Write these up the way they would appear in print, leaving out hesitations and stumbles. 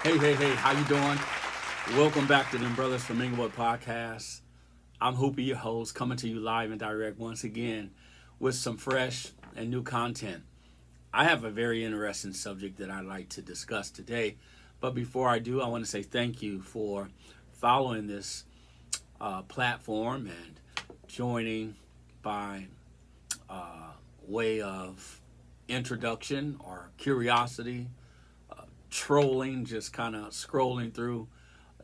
Hey, how you doing? Welcome back to the Brothers from Inglewood podcast. I'm Hoopie, your host, coming to you live and direct once again with some fresh and new content. I have a very interesting subject that I'd like to discuss today, but before I do, I want to say thank you for following this platform and joining by way of introduction or curiosity, trolling, just kind of scrolling through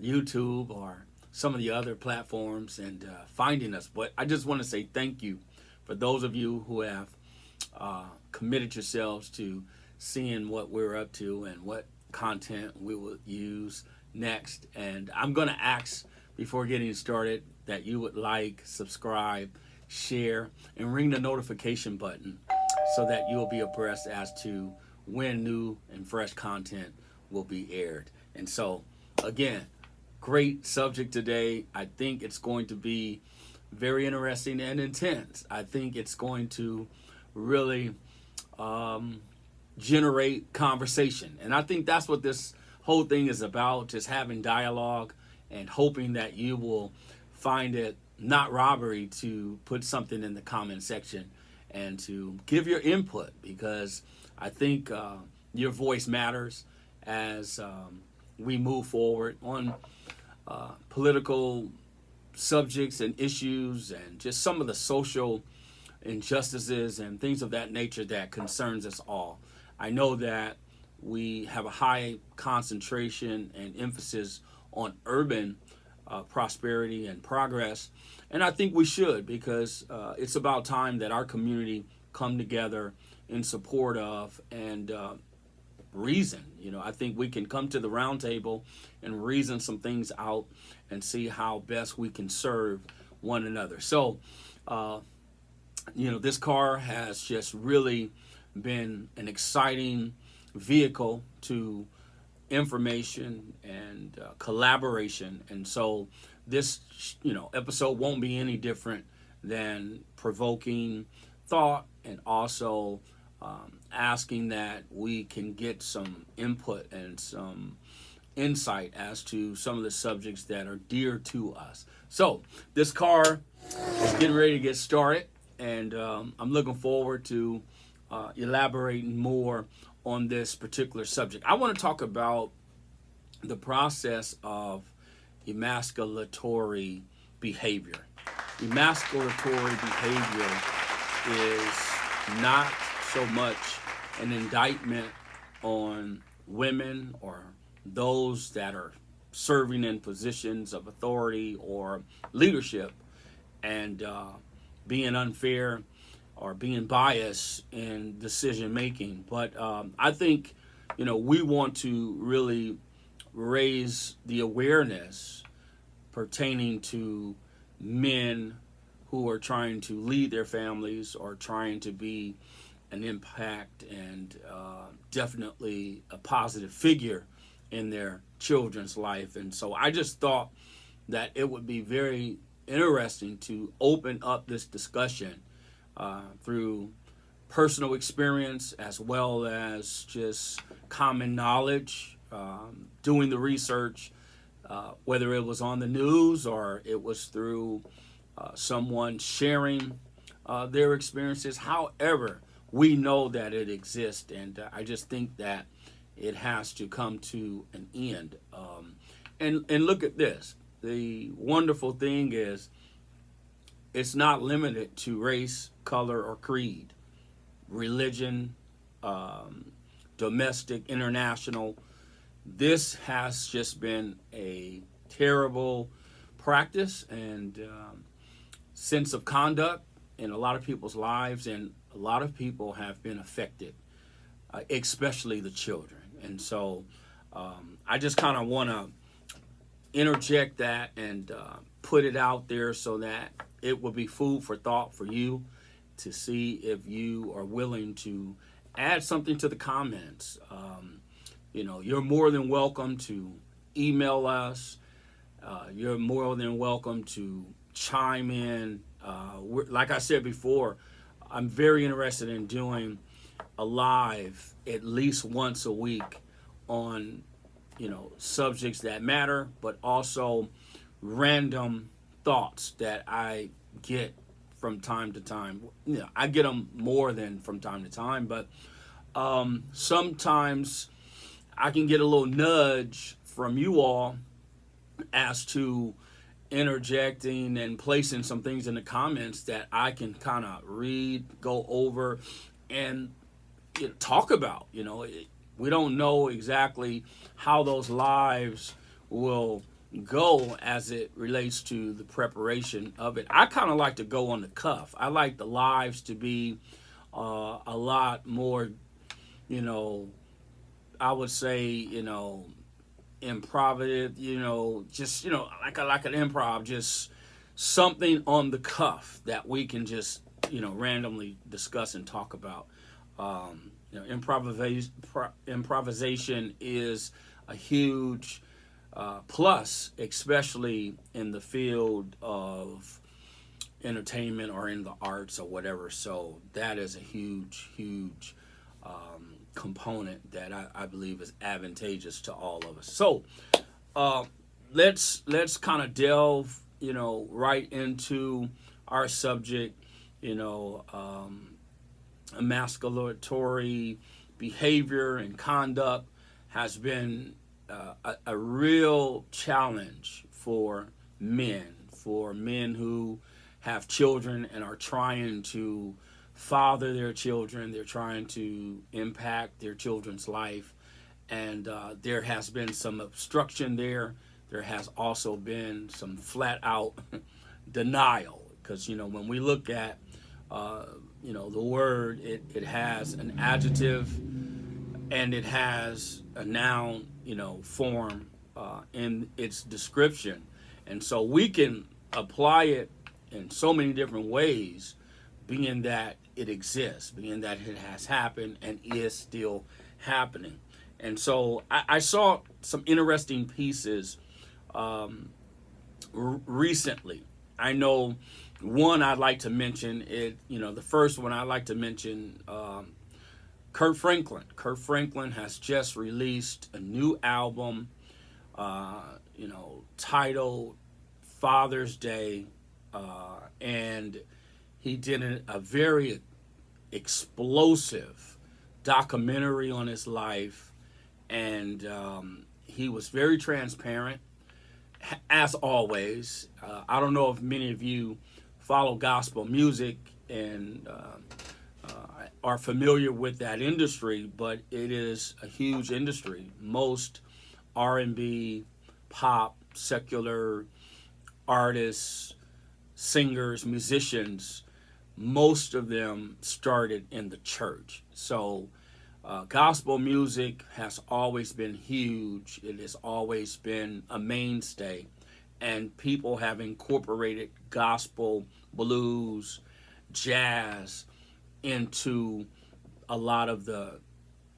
YouTube or some of the other platforms and finding us. But I just want to say thank you for those of you who have committed yourselves to seeing what we're up to and what content we will use next. And I'm going to ask before getting started that you would like, subscribe, share, and ring the notification button so that you'll be abreast as to when new and fresh content will be aired. And so, again, great subject today. I think it's going to be very interesting and intense. I think it's going to really generate conversation. And I think that's what this whole thing is about, just having dialogue and hoping that you will find it not robbery to put something in the comment section and to give your input, because I think your voice matters as we move forward on political subjects and issues and just some of the social injustices and things of that nature that concerns us all. I know that we have a high concentration and emphasis on urban prosperity and progress, and I think we should, because it's about time that our community come together in support of and reason. I think we can come to the round table and reason some things out and see how best we can serve one another. So, this car has just really been an exciting vehicle to information and collaboration. And so this, episode won't be any different than provoking thought and also asking that we can get some input and some insight as to some of the subjects that are dear to us. So this car is getting ready to get started, and I'm looking forward to elaborating more on this particular subject. I want to talk about the process of emasculatory behavior. Emasculatory behavior is not so much an indictment on women or those that are serving in positions of authority or leadership and being unfair or being biased in decision making. But I think, we want to really raise the awareness pertaining to men who are trying to lead their families or trying to be an impact and definitely a positive figure in their children's life. And so I just thought that it would be very interesting to open up this discussion through personal experience as well as just common knowledge, doing the research, whether it was on the news or it was through someone sharing their experiences. However, we know that it exists, and I just think that it has to come to an end. And look at this. The wonderful thing is it's not limited to race, color, or creed, religion, domestic, international. This has just been a terrible practice and sense of conduct in a lot of people's lives, and a lot of people have been affected, especially the children. And so I just kind of want to interject that and put it out there so that it will be food for thought for you to see if you are willing to add something to the comments. You're more than welcome to email us. You're more than welcome to chime in. Like I said before, I'm very interested in doing a live at least once a week on subjects that matter, but also random thoughts that I get from time to time. I get them more than from time to time, but sometimes I can get a little nudge from you all as to interjecting and placing some things in the comments that I can kind of read, go over, and talk about. We don't know exactly how those lives will go as it relates to the preparation of it. I kind of like to go on the cuff. I like the lives to be a lot more, I would say, improv, just, like an improv, just something on the cuff that we can just, randomly discuss and talk about. Improvisation is a huge plus, especially in the field of entertainment or in the arts or whatever. So that is a huge component that I believe is advantageous to all of us. So let's kind of delve, right into our subject, emasculatory behavior and conduct has been a real challenge for men who have children and are trying to father their children. They're trying to impact their children's life, and there has been some obstruction there. There has also been some flat out denial, because when we look at the word, it has an adjective and it has a noun form in its description, and so we can apply it in so many different ways, being that it exists, being that it has happened and is still happening. And so I saw some interesting pieces recently. I know one I'd like to mention it. The first one I'd like to mention, Kirk Franklin. Kirk Franklin has just released a new album, titled Father's Day, and he did a very explosive documentary on his life, and he was very transparent, as always. I don't know if many of you follow gospel music and are familiar with that industry, but it is a huge industry. Most R&B, pop, secular artists, singers, musicians, most of them started in the church. So gospel music has always been huge. It has always been a mainstay, and people have incorporated gospel, blues, jazz into a lot of the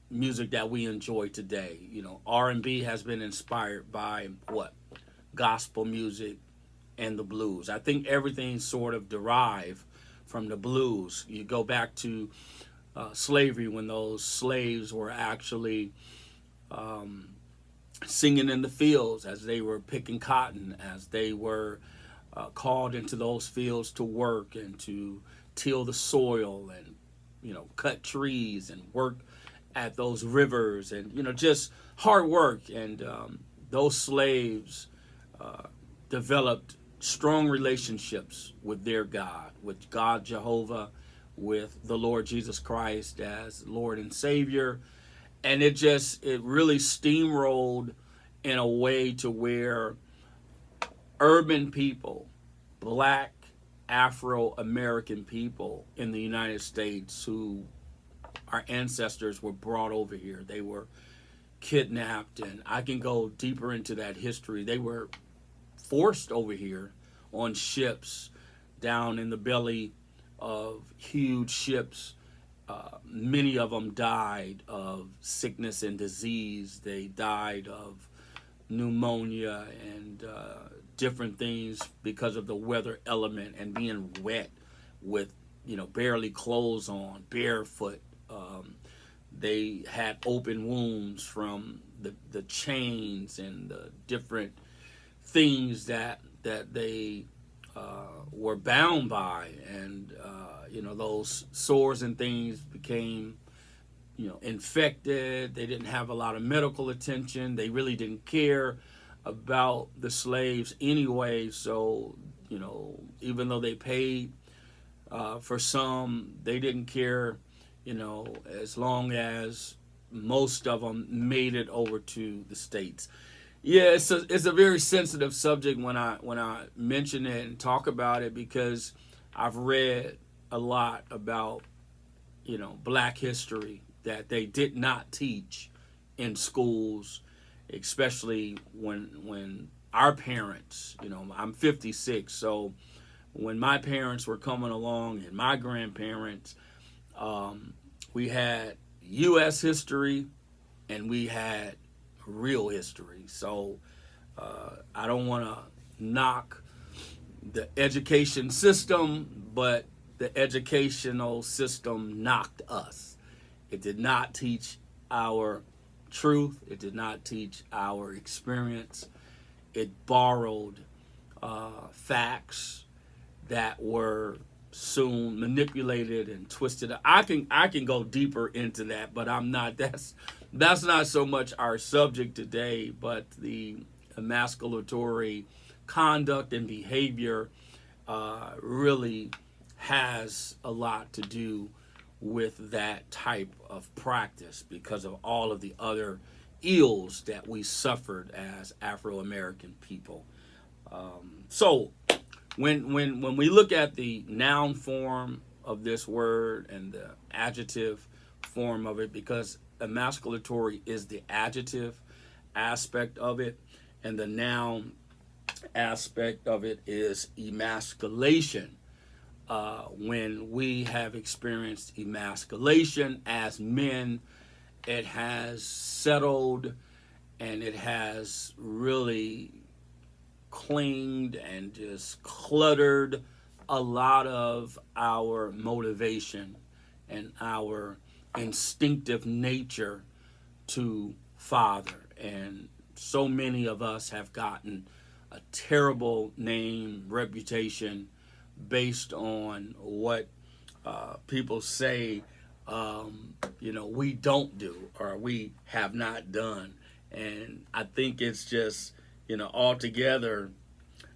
music that we enjoy today. R&B has been inspired by what? Gospel music and the blues. I think everything sort of derived from the blues. You go back to slavery, when those slaves were actually singing in the fields as they were picking cotton, as they were called into those fields to work and to till the soil and cut trees and work at those rivers, and just hard work. And those slaves developed strong relationships with their God, with God Jehovah, with the Lord Jesus Christ as Lord and Savior. And it really steamrolled in a way to where urban people, black Afro-American people in the United States, who our ancestors were brought over here, they were kidnapped, and I can go deeper into that history. They were forced over here on ships down in the belly of huge ships. Many of them died of sickness and disease. They died of pneumonia and different things because of the weather element and being wet with barely clothes on, barefoot. they had open wounds from the chains and the different things that they were bound by, and those sores and things became infected. They didn't have a lot of medical attention. They really didn't care about the slaves anyway. So even though they paid for some, they didn't care. As long as most of them made it over to the States. Yeah, it's a very sensitive subject when I mention it and talk about it, because I've read a lot about Black history that they did not teach in schools, especially when our parents, I'm 56, so when my parents were coming along and my grandparents, we had U.S. history and we had real history. So I don't want to knock the education system, but the educational system knocked us. It did not teach our truth. It did not teach our experience. It borrowed facts that were soon manipulated and twisted. I can go deeper into that, but I'm not. That's not so much our subject today. But the emasculatory conduct and behavior really has a lot to do with that type of practice, because of all of the other ills that we suffered as Afro-American people. So when we look at the noun form of this word and the adjective form of it, because emasculatory is the adjective aspect of it, and the noun aspect of it is emasculation. When we have experienced emasculation as men, it has settled and it has really clinged and just cluttered a lot of our motivation and our instinctive nature to father. And so many of us have gotten a terrible name, reputation, based on what people say we don't do or we have not done. And I think it's just altogether,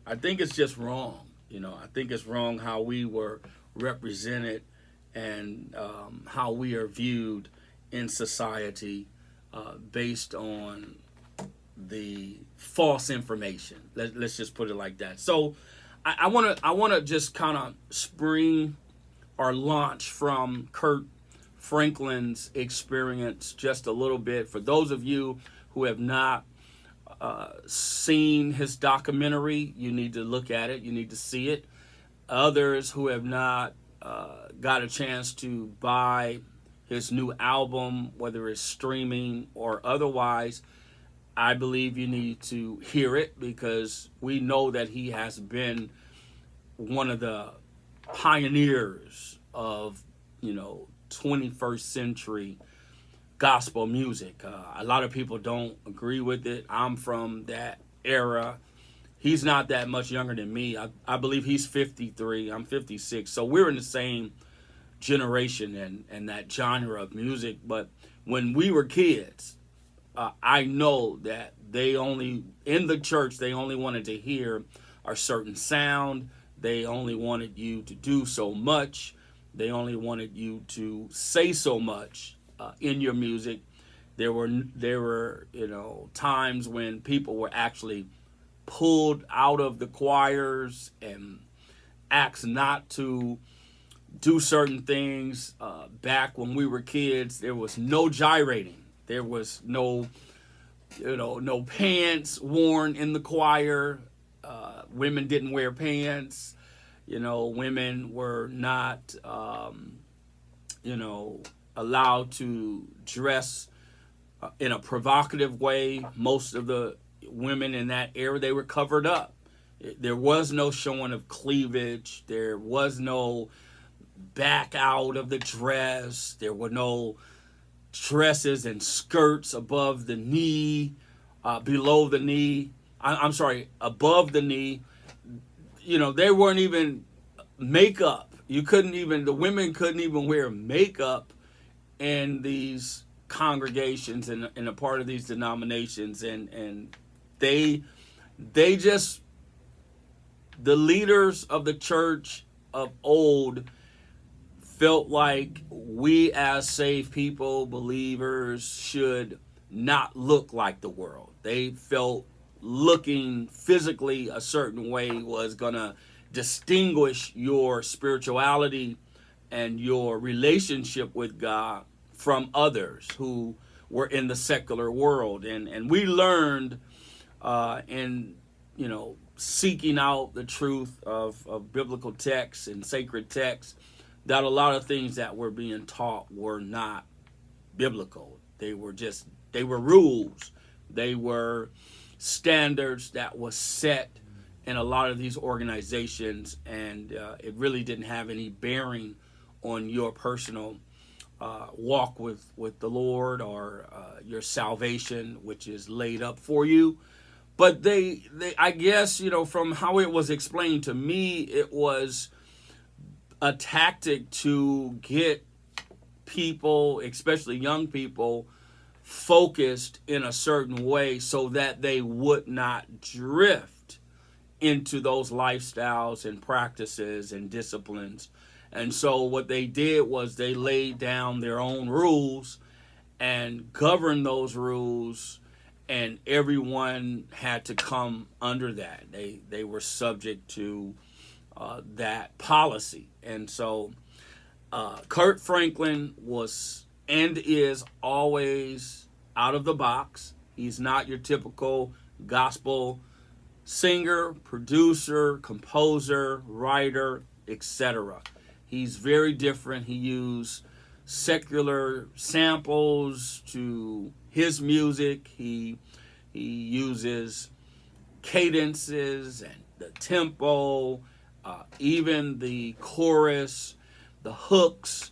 I think it's just wrong. I think it's wrong how we were represented and how we are viewed in society based on the false information. Let's just put it like that. So I want to just kind of spring or launch from Kurt Franklin's experience just a little bit. For those of you who have not seen his documentary, you need to look at it. You need to see it. Others who have not got a chance to buy his new album, whether it's streaming or otherwise, I believe you need to hear it, because we know that he has been one of the pioneers of 21st century gospel music. A lot of people don't agree with it. I'm from that era. He's not that much younger than me. I believe he's 53. I'm 56. So we're in the same generation and that genre of music. But when we were kids, I know that in the church, they only wanted to hear a certain sound. They only wanted you to do so much. They only wanted you to say so much in your music. There were times when people were actually pulled out of the choirs and asked not to do certain things. Back when we were kids, there was no gyrating. There was no pants worn in the choir. Women didn't wear pants. Women were not, allowed to dress in a provocative way. Most of the women in that era, they were covered up. There was no showing of cleavage. There was no back out of the dress. There were no dresses and skirts above the knee, below the knee. I'm sorry, above the knee. You know, they weren't even makeup. The women couldn't even wear makeup in these congregations and a part of these denominations. And they just, the leaders of the church of old felt like we as saved people, believers, should not look like the world. They felt looking physically a certain way was going to distinguish your spirituality and your relationship with God from others who were in the secular world. And we learned in, seeking out the truth of biblical texts and sacred texts that a lot of things that were being taught were not biblical. They were rules. They were standards that was set in a lot of these organizations, and it really didn't have any bearing on your personal walk with the Lord or your salvation, which is laid up for you. But they I guess, from how it was explained to me, it was a tactic to get people, especially young people, focused in a certain way so that they would not drift into those lifestyles and practices and disciplines. And so what they did was they laid down their own rules and governed those rules, and everyone had to come under that. They were subject to that policy. And so Kurt Franklin was and is always out of the box. He's not your typical gospel singer, producer, composer, writer, etc. He's very different. He used secular samples to his music. He uses cadences and the tempo, even the chorus, the hooks.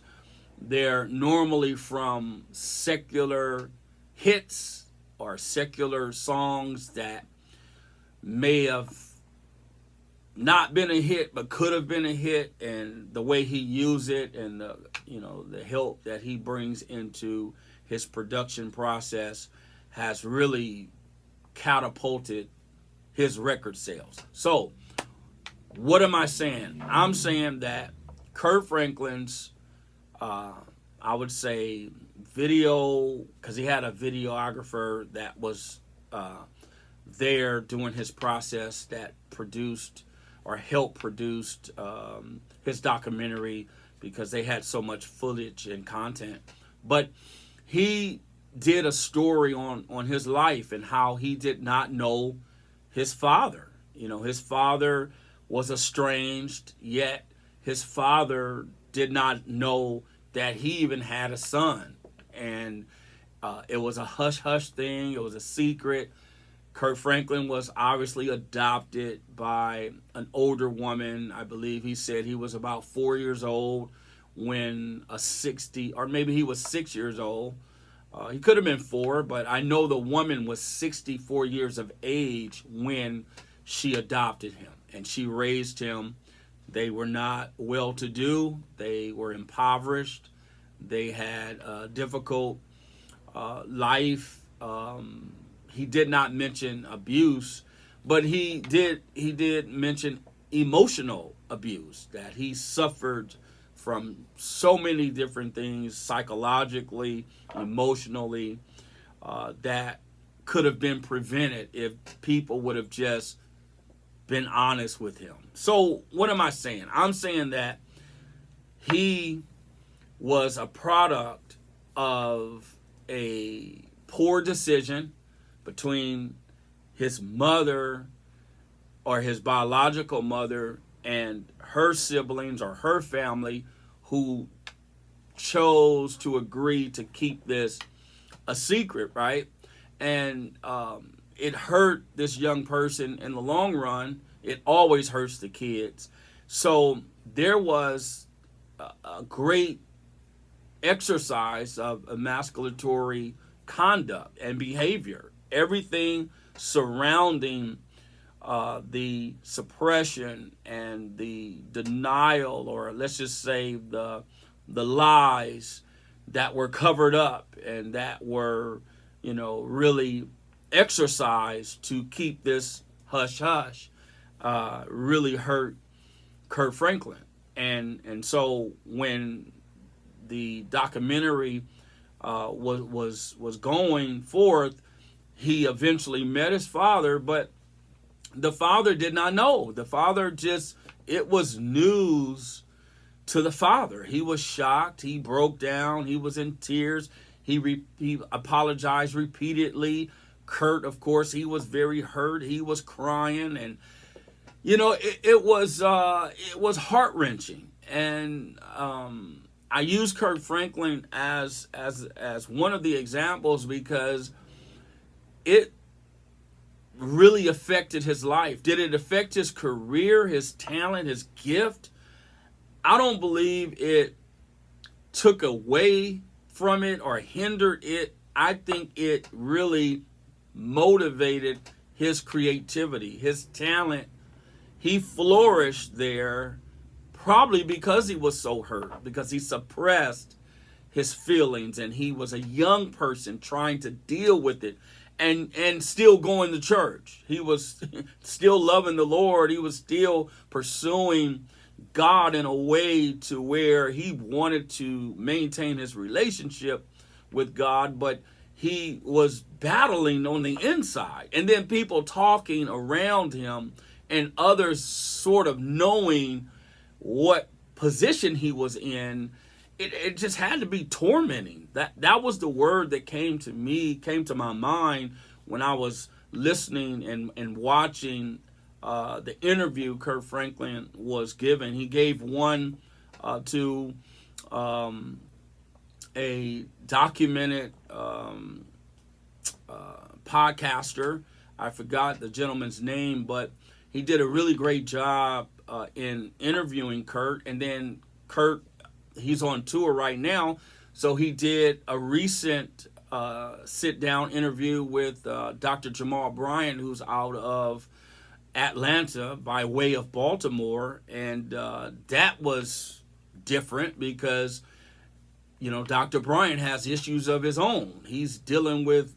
They're normally from secular hits or secular songs that may have not been a hit but could have been a hit, and the way he used it and the help that he brings into his production process has really catapulted his record sales. So what am I saying? I'm saying that Kurt Franklin's I would say video, because he had a videographer that was there doing his process that produced or helped produce his documentary, because they had so much footage and content. But he did a story on his life and how he did not know his father. His father was estranged, yet his father did not know that he even had a son. And it was a hush-hush thing. It was a secret. Kurt Franklin was obviously adopted by an older woman. I believe he said he was about 4 years old when or maybe he was 6 years old. He could have been 4, but I know the woman was 64 years of age when she adopted him, and she raised him. They were not well-to-do. They were impoverished. They had a difficult life. He did not mention abuse, but he did mention emotional abuse, that he suffered from so many different things, psychologically, emotionally, that could have been prevented if people would have just been honest with him. So what am I saying? I'm saying that he was a product of a poor decision between his mother or his biological mother and her siblings or her family, who chose to agree to keep this a secret, right? And it hurt this young person in the long run. It always hurts the kids. So there was a great exercise of emasculatory conduct and behavior. Everything surrounding the suppression and the denial, or let's just say the lies that were covered up and that were, really exercised to keep this hush hush, really hurt Kurt Franklin. And so when the documentary was going forth, he eventually met his father, but the father did not know. The father it was news to the father. He was shocked. He broke down. He was in tears. He apologized repeatedly. Kurt, of course, he was very hurt. He was crying, and it was heart-wrenching. And I use Kurt Franklin as one of the examples because it really affected his life. Did it affect his career, his talent, his gift? I don't believe it took away from it or hindered it. I think it really motivated his creativity, his talent. He flourished there probably because he was so hurt, because he suppressed his feelings, and he was a young person trying to deal with it. And still going to church. He was still loving the Lord. He was still pursuing God in a way to where he wanted to maintain his relationship with God, but he was battling on the inside. And then people talking around him and others sort of knowing what position he was in. It just had to be tormenting. That was the word that came to my mind when I was listening and watching the interview Kurt Franklin was given. He gave one to a documented podcaster. I forgot the gentleman's name, but he did a really great job in interviewing Kurt. And then Kurt, he's on tour right now, so he did a recent sit-down interview with Dr. Jamal Bryant, who's out of Atlanta by way of Baltimore, and that was different because Dr. Bryant has issues of his own. He's dealing with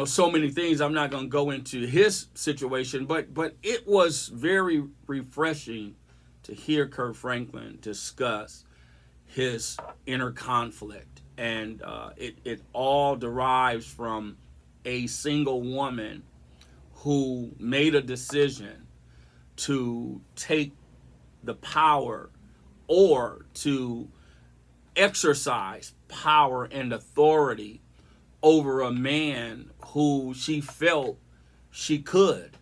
so many things. I'm not going to go into his situation, but it was very refreshing to hear Kurt Franklin discuss his inner conflict. And it all derives from a single woman who made a decision to take the power or to exercise power and authority over a man who she felt she could.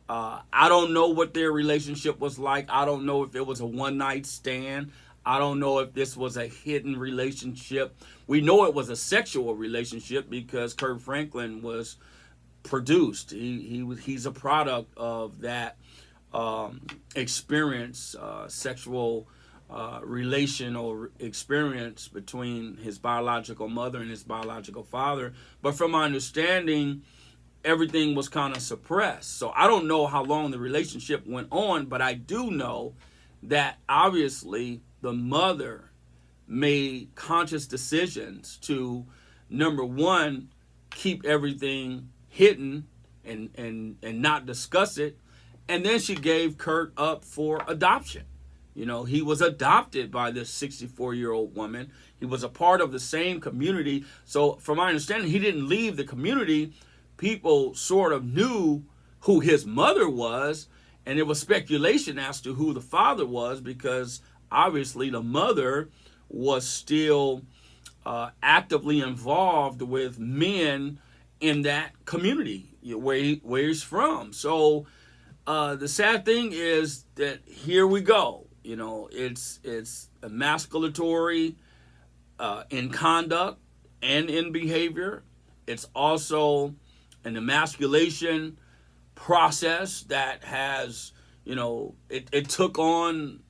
I don't know what their relationship was like. I don't know if it was a one-night stand. I don't know if this was a hidden relationship. We know it was a sexual relationship because Kurt Franklin was produced. He's a product of that experience, sexual relational experience between his biological mother and his biological father. But from my understanding, everything was kind of suppressed. So I don't know how long the relationship went on, but I do know that obviously the mother made conscious decisions to, number one, keep everything hidden and not discuss it. And then she gave Kurt up for adoption. He was adopted by this 64-year-old woman. He was a part of the same community. So from my understanding, he didn't leave the community. People sort of knew who his mother was, and there was speculation as to who the father was because obviously the mother was still actively involved with men in that community where he's from. So the sad thing is that here we go. It's emasculatory in conduct and in behavior. It's also an emasculation process that has, it took on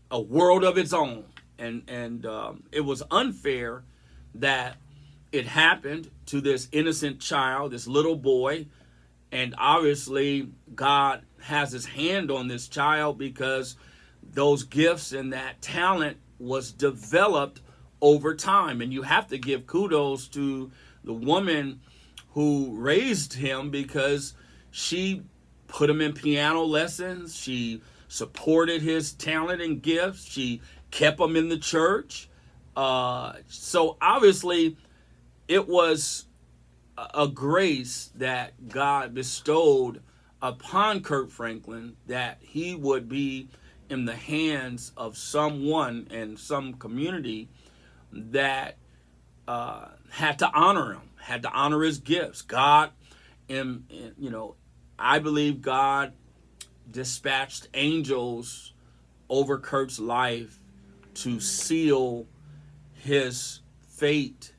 a world of its own. And it was unfair that it happened to this innocent child, this little boy. And obviously, God has his hand on this child because those gifts and that talent was developed over time. And you have to give kudos to the woman who raised him, because she put him in piano lessons. She supported his talent and gifts. She kept him in the church. So obviously, it was a grace that God bestowed upon Kirk Franklin, that he would be in the hands of someone and some community that had to honor him, had to honor his gifts. God, I believe God dispatched angels over Kirk's life to seal his fate.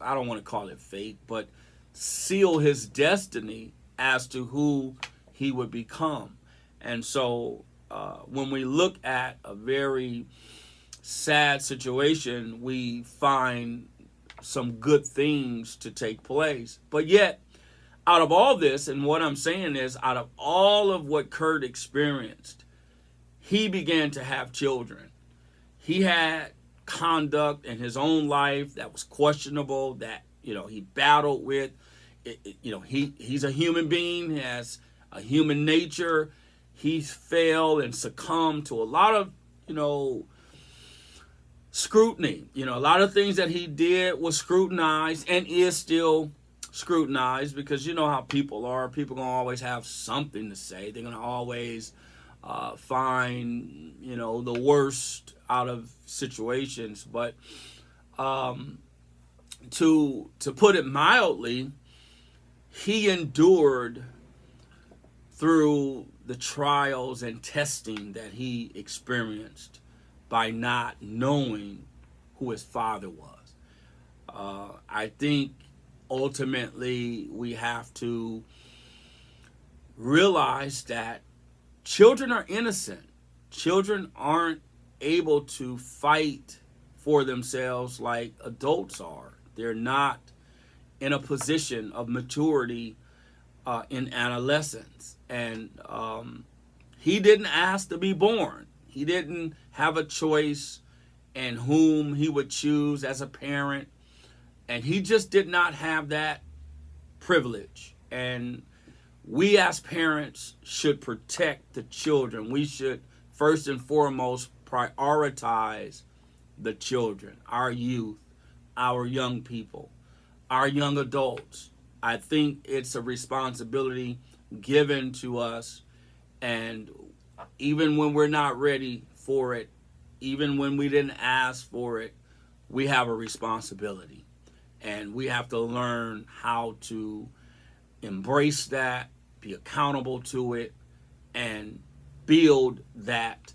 I don't want to call it fate, but seal his destiny as to who he would become. And so when we look at a very sad situation, we find some good things to take place. But yet, out of all this, and what I'm saying is, out of all of what Kurt experienced, he began to have children. He had conduct in his own life that was questionable, that he battled with. He's a human being. He has a human nature. He failed and succumbed to a lot of scrutiny. A lot of things that he did was scrutinized and is still scrutinized, because you know how people are. People gonna always have something to say. They're gonna always find the worst out of situations. But to put it mildly, he endured through the trials and testing that he experienced by not knowing who his father was. I think ultimately we have to realize that children are innocent. Children aren't able to fight for themselves like adults are. They're not in a position of maturity in adolescence. And he didn't ask to be born. He didn't have a choice in whom he would choose as a parent. And he just did not have that privilege. And we as parents should protect the children. We should first and foremost prioritize the children, our youth, our young people, our young adults. I think it's a responsibility given to us, and even when we're not ready for it, even when we didn't ask for it, we have a responsibility, and we have to learn how to embrace that, be accountable to it, and build that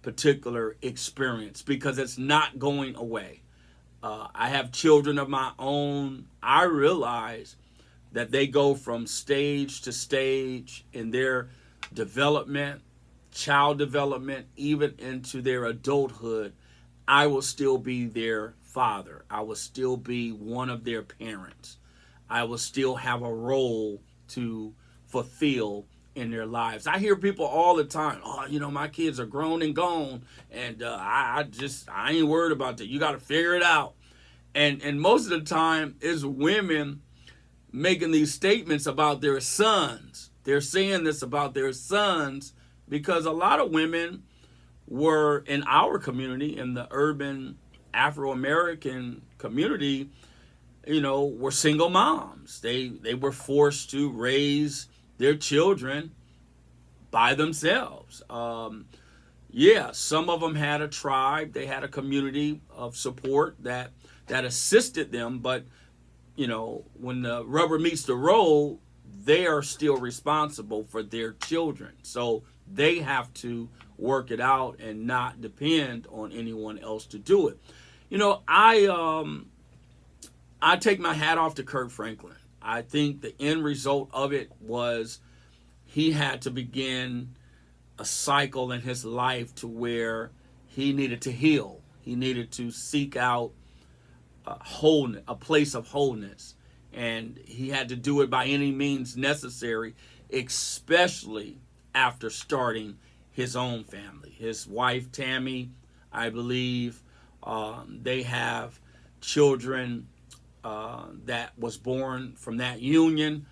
particular experience, because it's not going away. I have children of my own. I realize that they go from stage to stage in their development, child development, even into their adulthood. I will still be their father. I will still be one of their parents. I will still have a role to fulfill in their lives. I hear people all the time, my kids are grown and gone, and I ain't worried about that. You got to figure it out. And most of the time it's women making these statements about their sons. They're saying this about their sons because a lot of women were in our community, in the urban Afro-American community, were single moms. They were forced to raise their children by themselves. Some of them had a tribe. They had a community of support that assisted them. But, when the rubber meets the road, they are still responsible for their children. So they have to work it out and not depend on anyone else to do it. I take my hat off to Kirk Franklin. I think the end result of it was he had to begin a cycle in his life to where he needed to heal. He needed to seek out wholeness, a place of wholeness, and he had to do it by any means necessary, especially after starting his own family. His wife Tammy, I believe, they have children that was born from that union.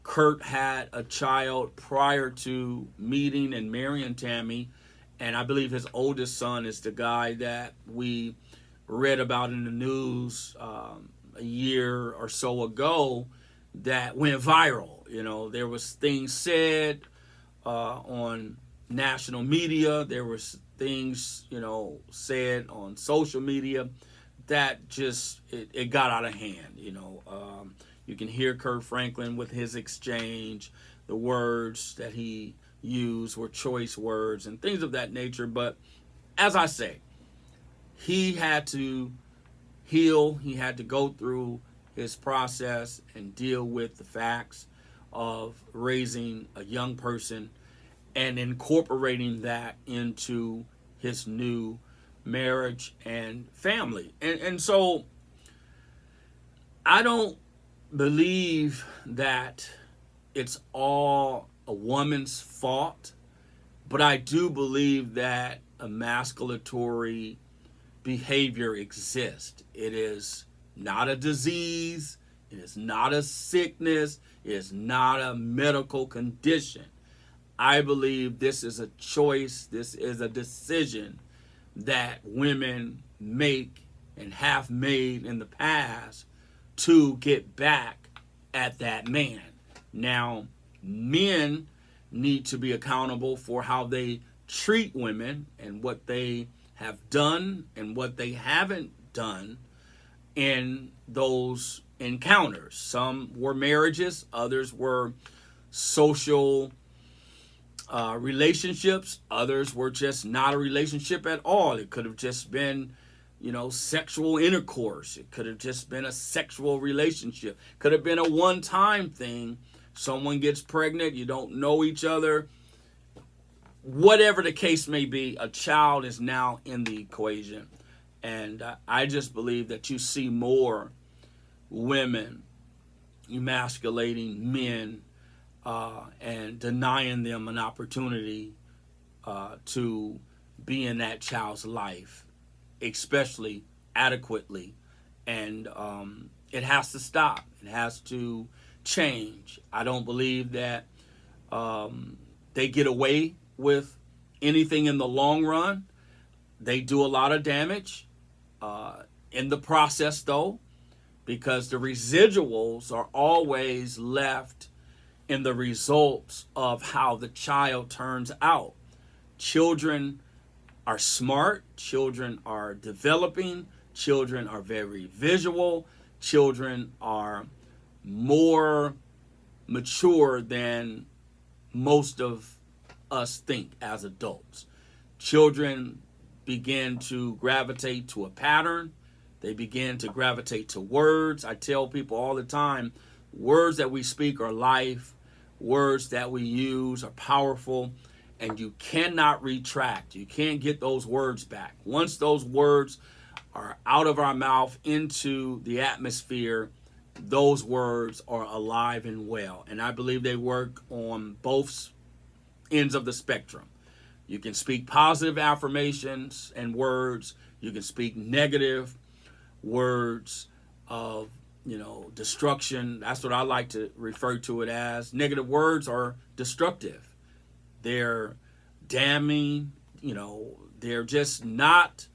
Kurt had a child prior to meeting and marrying Tammy, and I believe his oldest son is the guy that we read about in the news a year or so ago that went viral. You know, there was things said on national media. There was things, said on social media that just it got out of hand. You can hear Kurt Franklin with his exchange. The words that he used were choice words and things of that nature. But as I say, he had to heal. He had to go through his process and deal with the facts of raising a young person and incorporating that into his new marriage and family. And so I don't believe that it's all a woman's fault, but I do believe that emasculatory behavior exists. It is not a disease. It is not a sickness. It is not a medical condition. I believe this is a choice. This is a decision that women make and have made in the past to get back at that man. Now, men need to be accountable for how they treat women and what they have done and what they haven't done in those encounters. Some were marriages, others were social relationships, others were just not a relationship at all. It could have just been, sexual intercourse. It could have just been a sexual relationship. Could have been a one-time thing. Someone gets pregnant, you don't know each other. Whatever the case may be, a child is now in the equation. And I just believe that you see more women emasculating men and denying them an opportunity to be in that child's life, especially adequately. And it has to stop. It has to change. I don't believe that they get away with anything in the long run. They do a lot of damage in the process, though, because the residuals are always left in the results of how the child turns out. Children are smart. Children are developing. Children are very visual. Children are more mature than most of us think as adults. Children begin to gravitate to a pattern. They begin to gravitate to words. I tell people all the time, words that we speak are life. Words that we use are powerful, and you cannot retract. You can't get those words back. Once those words are out of our mouth into the atmosphere, those words are alive and well. And I believe they work on both ends of the spectrum. You can speak positive affirmations and words. You can speak negative words of, destruction. That's what I like to refer to it as. Negative words are destructive. They're damning, they're just not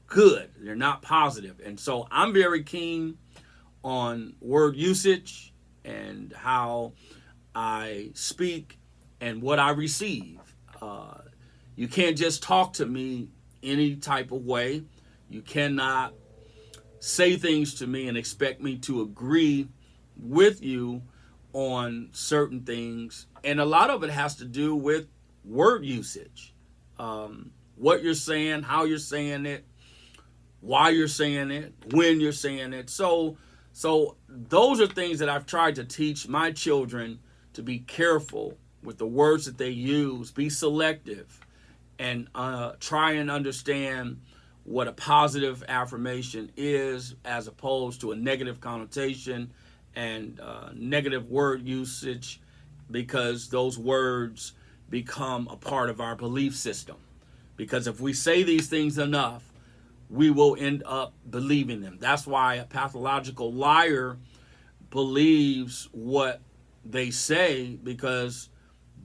good. They're not positive. And so I'm very keen on word usage and how I speak and what I receive. You can't just talk to me any type of way. You cannot say things to me and expect me to agree with you on certain things. And a lot of it has to do with word usage. What you're saying, how you're saying it, why you're saying it, when you're saying it. So those are things that I've tried to teach my children, to be careful with the words that they use, be selective, and try and understand what a positive affirmation is as opposed to a negative connotation and negative word usage, because those words become a part of our belief system. Because if we say these things enough, we will end up believing them. That's why a pathological liar believes what they say, because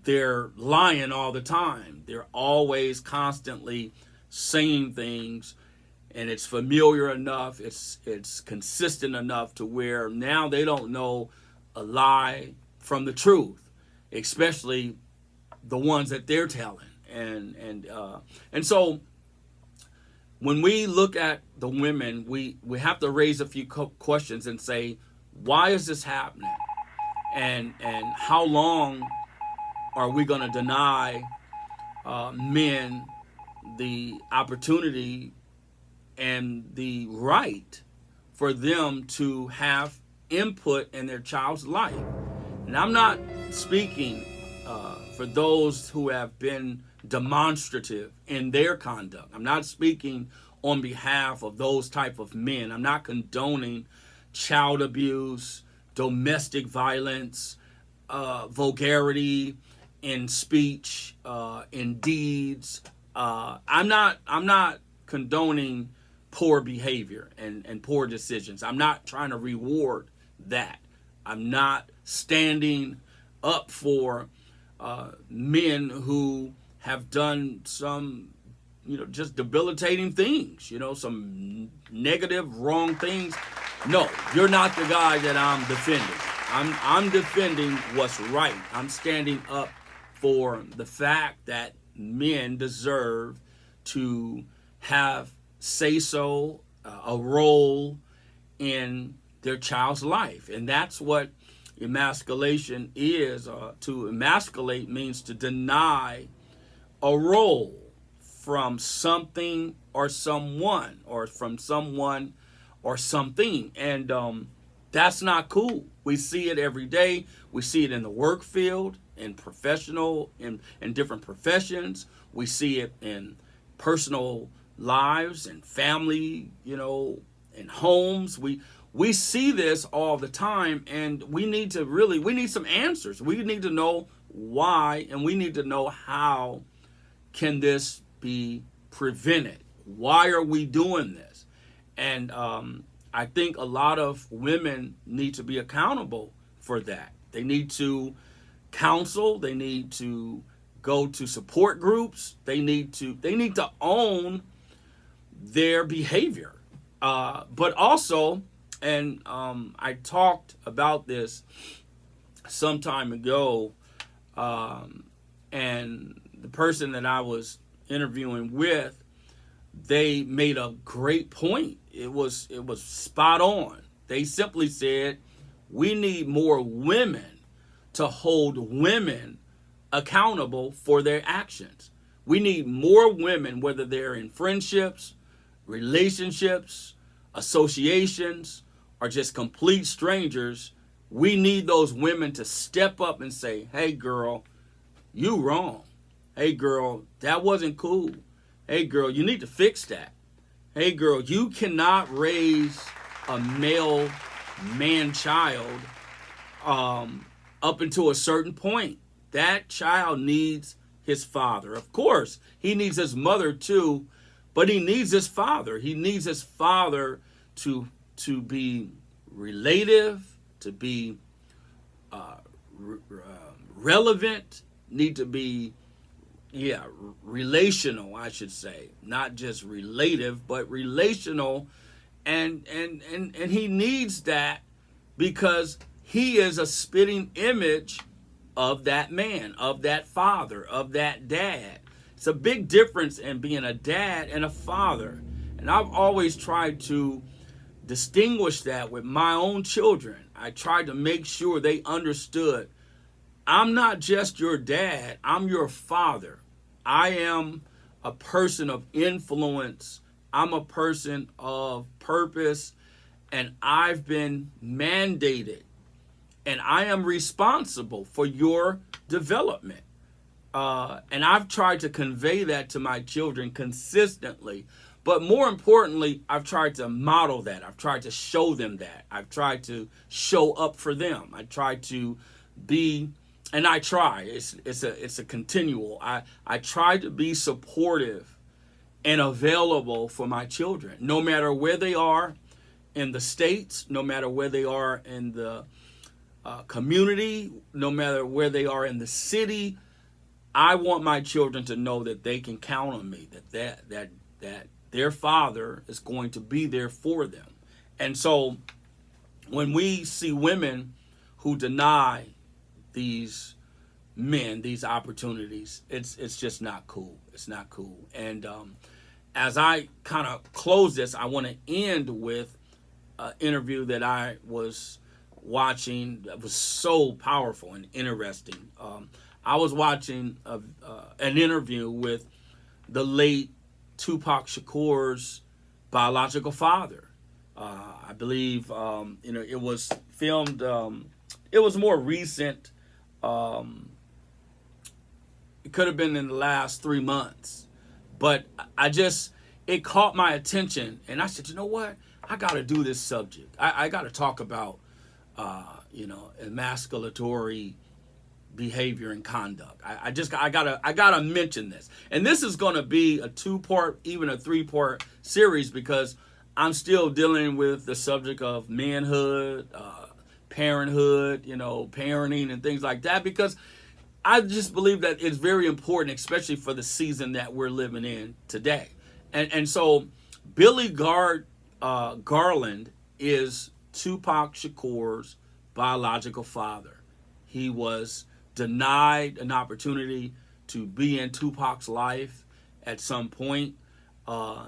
they're lying all the time. They're always constantly saying things, and it's familiar enough, it's consistent enough to where now they don't know a lie from the truth, especially the ones that they're telling. And so when we look at the women, we have to raise a few questions and say, why is this happening? And how long are we going to deny men the opportunity and the right for them to have input in their child's life? And I'm not speaking for those who have been demonstrative in their conduct. I'm not speaking on behalf of those type of men. I'm not condoning child abuse, domestic violence, vulgarity in speech, in deeds. I'm not condoning poor behavior and poor decisions. I'm not trying to reward that. I'm not standing up for men who have done some, just debilitating things, some negative, wrong things. No, you're not the guy that I'm defending. I'm defending what's right. I'm standing up for the fact that men deserve to have say-so, a role in their child's life. And that's what emasculation is. To emasculate means to deny a role from something or someone, or from someone or something. And that's not cool. We see it every day. We see it in the work field, in professional, in different professions. We see it in personal lives and family, in homes. We see this all the time, and we need some answers. We need to know why, and we need to know how can this be prevented. Why are we doing this? And I think a lot of women need to be accountable for that. They need to counsel. They need to go to support groups. They need to own their behavior. But also, and I talked about this some time ago, and the person that I was interviewing with, they made a great point. It was spot on. They simply said, we need more women to hold women accountable for their actions. We need more women, whether they're in friendships, relationships, associations, or just complete strangers. We need those women to step up and say, hey girl, you wrong. Hey girl, that wasn't cool. Hey girl, you need to fix that. Hey girl, you cannot raise a male man-child up until a certain point. That child needs his father. Of course, he needs his mother too, but he needs his father. He needs his father to be relative, to be relevant, need to be relational, I should say. Not just relative, but relational. And he needs that because he is a spitting image of that man, of that father, of that dad. It's a big difference in being a dad and a father. And I've always tried to distinguish that with my own children. I tried to make sure they understood, I'm not just your dad, I'm your father. I am a person of influence. I'm a person of purpose, and I've been mandated, and I am responsible for your development. And I've tried to convey that to my children consistently. But more importantly, I've tried to model that. I've tried to show them that. I've tried to show up for them. I try to be, and I try. It's a continual. I try to be supportive and available for my children, no matter where they are in the States, no matter where they are in the community, no matter where they are in the city. I want my children to know that they can count on me, that their father is going to be there for them. And so when we see women who deny these men these opportunities, it's just not cool. It's not cool. And as I kind of close this, I want to end with an interview that I was watching that was so powerful and interesting. I was watching an interview with the late Tupac Shakur's biological father. I believe it was filmed. It was more recent. It could have been in the last 3 months, but it caught my attention, and I said, you know what? I got to do this subject. I got to talk about emasculatory behavior and conduct. I gotta mention this, and this is going to be a 2-part, even a 3-part series, because I'm still dealing with the subject of manhood, parenthood, parenting and things like that, because I just believe that it's very important, especially for the season that we're living in today. And so Billy Garland is Tupac Shakur's biological father. He was denied an opportunity to be in Tupac's life at some point.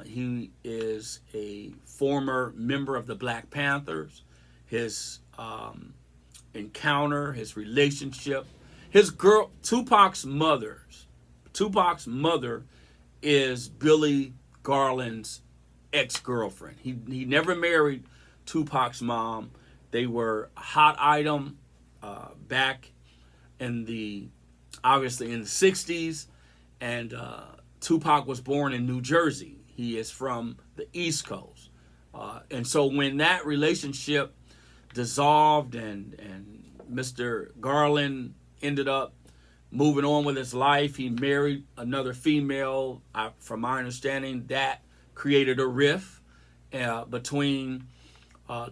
He is a former member of the Black Panthers. His encounter, his relationship, Tupac's mother is Billy Garland's ex-girlfriend. He never married Tupac's mom. They were a hot item back obviously in the 60s, and Tupac was born in New Jersey. He is from the East Coast. And so when that relationship dissolved and Mr. Garland ended up moving on with his life, he married another female. From my understanding, that created a rift between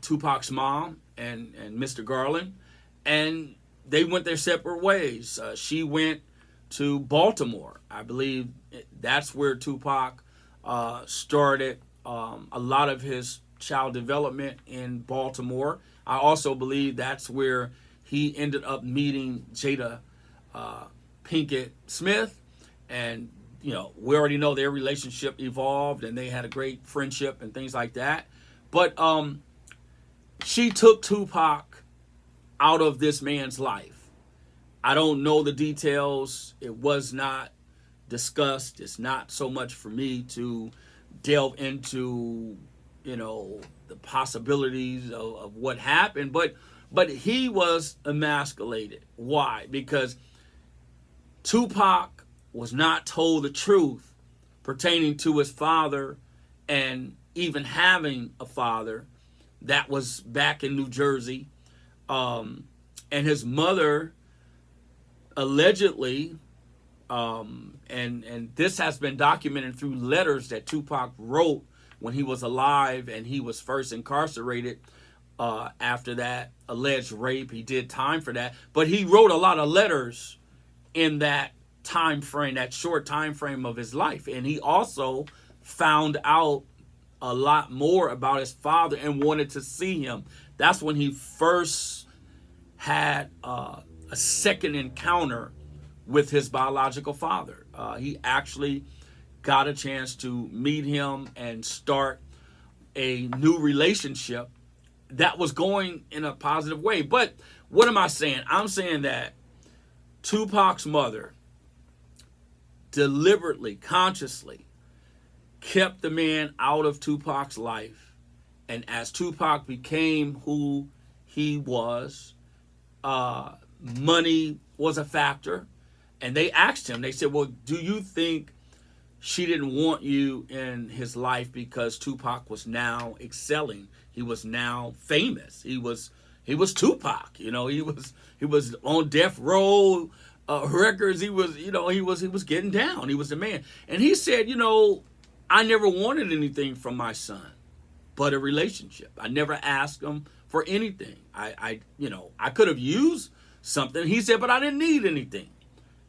Tupac's mom and Mr. Garland, and they went their separate ways. She went to Baltimore. I believe that's where Tupac started a lot of his child development, in Baltimore. I also believe that's where he ended up meeting Jada Pinkett Smith, and we already know their relationship evolved, and they had a great friendship and things like that. But she took Tupac out of this man's life. I don't know the details. It was not discussed. It's not so much for me to delve into, the possibilities of what happened. But he was emasculated. Why? Because Tupac was not told the truth pertaining to his father, and even having a father that was back in New Jersey. And his mother allegedly, and this has been documented through letters that Tupac wrote when he was alive and he was first incarcerated after that alleged rape. He did time for that, but he wrote a lot of letters in that time frame, that short time frame of his life. And he also found out a lot more about his father and wanted to see him. That's when he first had a second encounter with his biological father. He actually got a chance to meet him and start a new relationship that was going in a positive way. But what am I saying? I'm saying that Tupac's mother deliberately, consciously kept the man out of Tupac's life. And as Tupac became who he was, money was a factor. And they asked him, they said, well, do you think she didn't want you in his life because Tupac was now excelling. He was now famous. He was Tupac. You know, he was on Death Row Records. He was getting down. He was the man. And he said, you know, I never wanted anything from my son but a relationship. I never asked him for anything. I could have used something. He said, but I didn't need anything.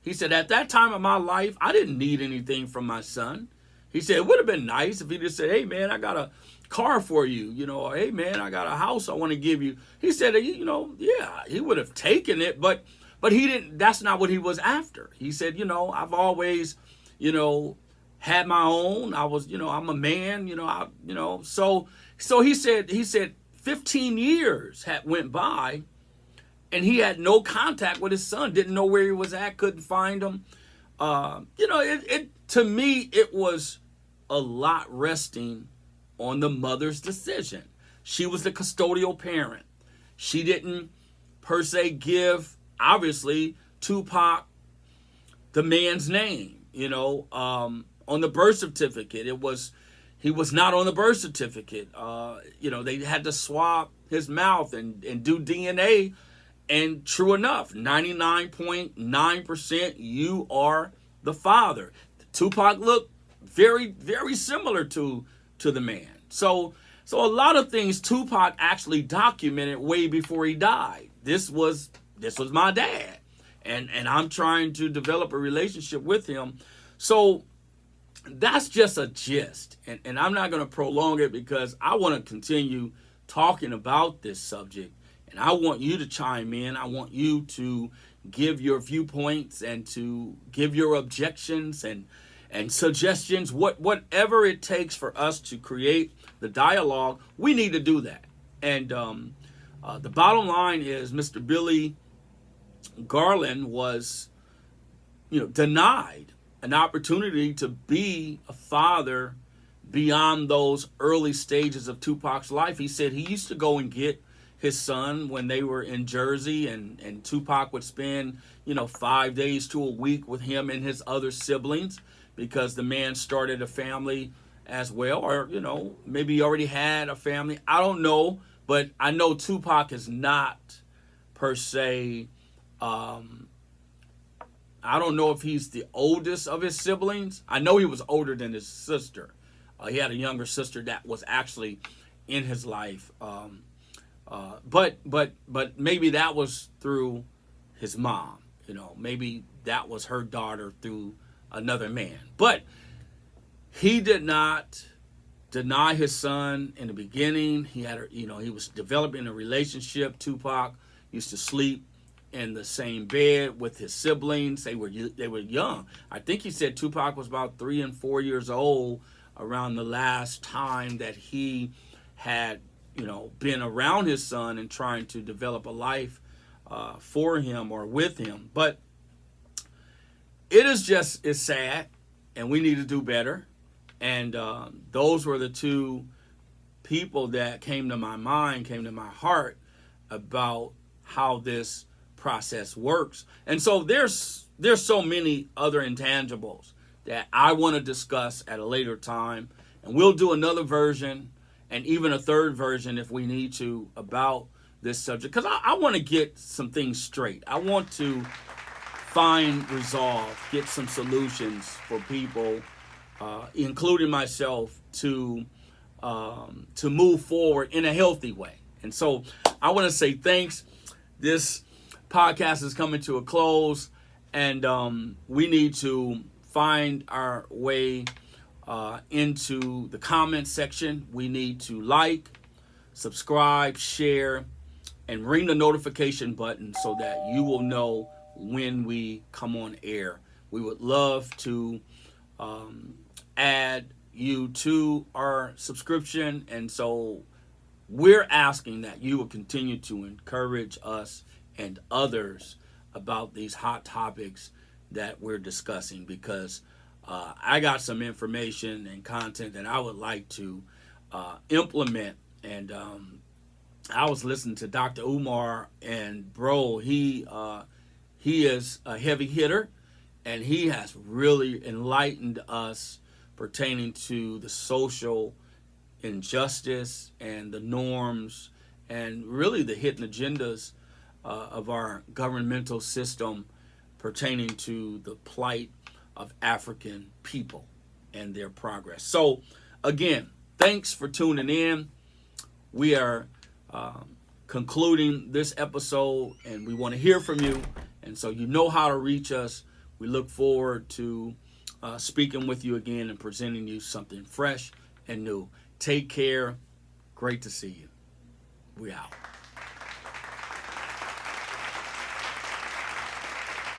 He said, at that time of my life, I didn't need anything from my son. He said, it would have been nice if he just said, hey, man, I got a car for you, you know, or hey, man, I got a house I want to give you. He said, you know, yeah, he would have taken it, but he didn't. That's not what he was after. He said, you know, I've always, you know, had my own. I was, you know, I'm a man, you know, so he said 15 years had went by, and he had no contact with his son, didn't know where he was at, couldn't find him. You know, it to me, it was a lot resting on the mother's decision. She was the custodial parent. She didn't, per se, give, obviously, Tupac the man's name, you know, on the birth certificate. He was not on the birth certificate. You know, they had to swab his mouth and do DNA. And true enough, 99.9% you are the father. Tupac looked very, very similar to the man. So a lot of things Tupac actually documented way before he died. This was my dad. And I'm trying to develop a relationship with him. So that's just a gist. And I'm not going to prolong it because I want to continue talking about this subject. And I want you to chime in. I want you to give your viewpoints and to give your objections and suggestions, whatever it takes for us to create the dialogue. We need to do that. And the bottom line is Mr. Billy Garland was, you know, denied an opportunity to be a father beyond those early stages of Tupac's life. He said he used to go and get his son when they were in Jersey, and Tupac would spend, you know, 5 days to a week with him and his other siblings because the man started a family as well, or, you know, maybe he already had a family. I don't know, but I know Tupac is not per se, I don't know if he's the oldest of his siblings. I know he was older than his sister. He had a younger sister that was actually in his life. But maybe that was through his mom, you know, maybe that was her daughter through another man. But he did not deny his son in the beginning. He had, you know, he was developing a relationship. Tupac used to sleep in the same bed with his siblings. They were young. I think he said Tupac was about 3 and 4 years old around the last time that he had, you know, been around his son and trying to develop a life for him or with him. But it's sad, and we need to do better. And those were the two people that came to my mind, came to my heart about how this process works. And so there's so many other intangibles that I want to discuss at a later time. And we'll do another version and even a third version if we need to about this subject, because I want to get some things straight. I want to find resolve, get some solutions for people, including myself, to move forward in a healthy way. And so I want to say thanks. This podcast is coming to a close, and we need to find our way into the comment section. We need to like, subscribe, share, and ring the notification button so that you will know when we come on air. We would love to add you to our subscription, and so we're asking that you will continue to encourage us and others about these hot topics that we're discussing, because I got some information and content that I would like to implement. And I was listening to Dr. Umar, and bro, he is a heavy hitter, and he has really enlightened us pertaining to the social injustice and the norms and really the hidden agendas of our governmental system pertaining to the plight of African people and their progress. So, again, thanks for tuning in. We are concluding this episode, and we want to hear from you. And so you know how to reach us. We look forward to speaking with you again and presenting you something fresh and new. Take care. Great to see you. We out.